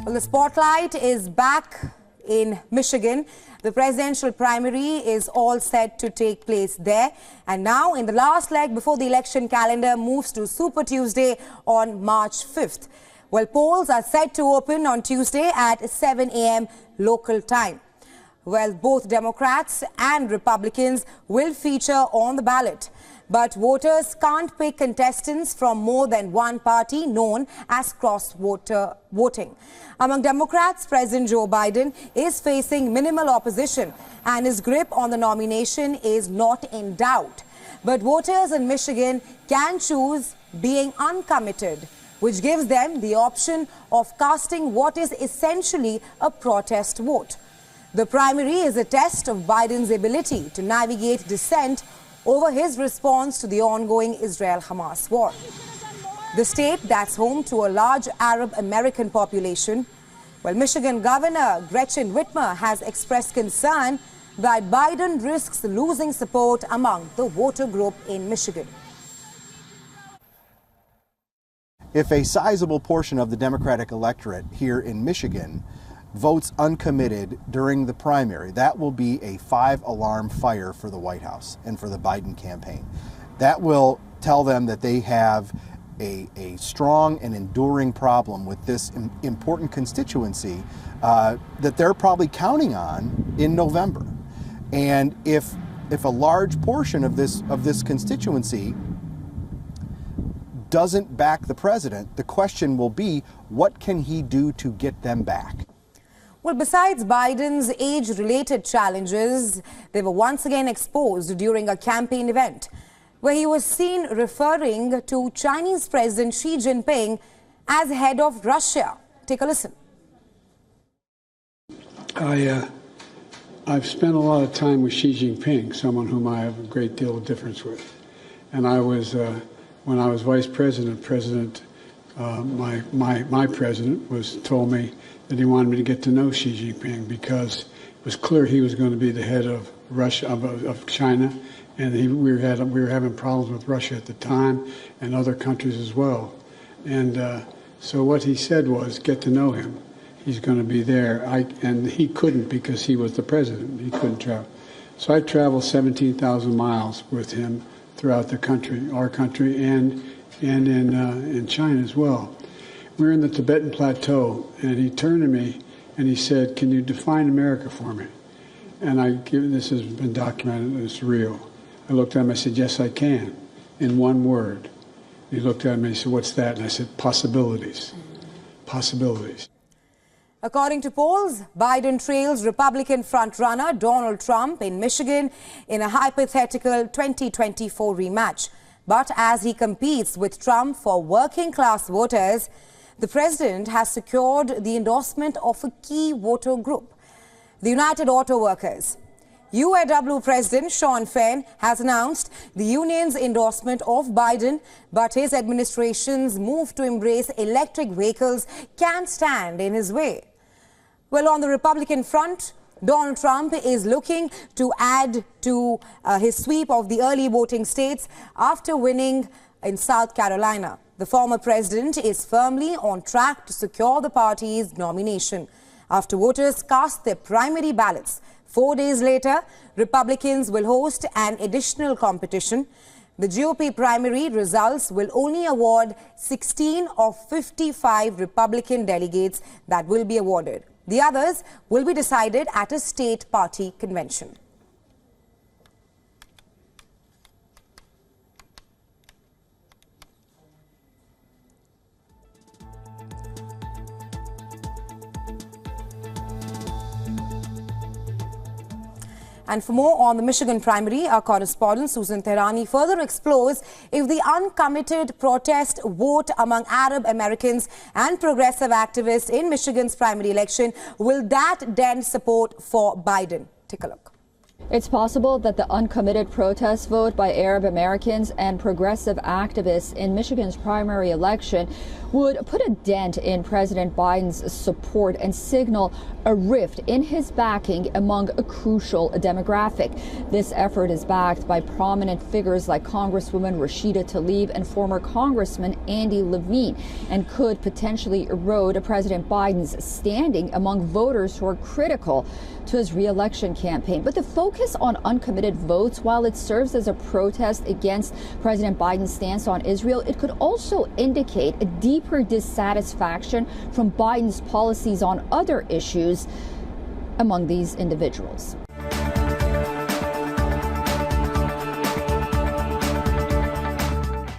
Well, the spotlight is back in Michigan. The presidential primary is all set to take place there. And now, in the last leg before the election calendar moves to Super Tuesday on March 5th. Well, polls are set to open on Tuesday at 7 a.m. local time. Well, both Democrats and Republicans will feature on the ballot. But voters can't pick contestants from more than one party, known as cross-voter voting. Among Democrats, President Joe Biden is facing minimal opposition, and his grip on the nomination is not in doubt. But voters in Michigan can choose being uncommitted, which gives them the option of casting what is essentially a protest vote. The primary is a test of Biden's ability to navigate dissent over his response to the ongoing Israel-Hamas war. The state that's home to a large Arab-American population. Well, Michigan Governor Gretchen Whitmer has expressed concern that Biden risks losing support among the voter group in Michigan. If a sizable portion of the Democratic electorate here in Michigan votes uncommitted during the primary, that will be a 5-alarm fire for the White House and for the Biden campaign. That will tell them that they have a strong and enduring problem with this important constituency that they're probably counting on in November. And if a large portion of this constituency doesn't back the president, the question will be, what can he do to get them back? Well, besides Biden's age-related challenges, they were once again exposed during a campaign event where he was seen referring to Chinese President Xi Jinping as head of Russia. Take a listen. I've spent a lot of time with Xi Jinping, someone whom I have a great deal of difference with. And I was, when I was vice president, my president told me that he wanted me to get to know Xi Jinping because it was clear he was going to be the head of Russia, of China, and we were having problems with Russia at the time and other countries as well. And so what he said was, get to know him. He's going to be there. And he couldn't because he was the president. He couldn't travel. So I traveled 17,000 miles with him throughout the country, our country, and in China as well. We were in the Tibetan Plateau, and he turned to me and he said, "Can you define America for me?" And this has been documented, and it's real. I looked at him, I said, "Yes, I can," in one word. He looked at me and he said, "What's that?" And I said, "Possibilities." Possibilities. According to polls, Biden trails Republican frontrunner Donald Trump in Michigan in a hypothetical 2024 rematch. But as he competes with Trump for working-class voters, the president has secured the endorsement of a key voter group, the United Auto Workers. UAW President Shawn Fain has announced the union's endorsement of Biden, but his administration's move to embrace electric vehicles can't stand in his way. Well, on the Republican front, Donald Trump is looking to add to his sweep of the early voting states after winning in South Carolina. The former president is firmly on track to secure the party's nomination after voters cast their primary ballots. 4 days later, Republicans will host an additional competition. The GOP primary results will only award 16 of 55 Republican delegates that will be awarded. The others will be decided at a state party convention. And for more on the Michigan primary, our correspondent Susan Tehrani further explores if the uncommitted protest vote among Arab Americans and progressive activists in Michigan's primary election, will that dent support for Biden? Take a look. It's possible that the uncommitted protest vote by Arab Americans and progressive activists in Michigan's primary election would put a dent in President Biden's support and signal a rift in his backing among a crucial demographic. This effort is backed by prominent figures like Congresswoman Rashida Tlaib and former Congressman Andy Levine, and could potentially erode President Biden's standing among voters who are critical to his re-election campaign. But the focus on uncommitted votes, while it serves as a protest against President Biden's stance on Israel, it could also indicate a deeper dissatisfaction from Biden's policies on other issues among these individuals.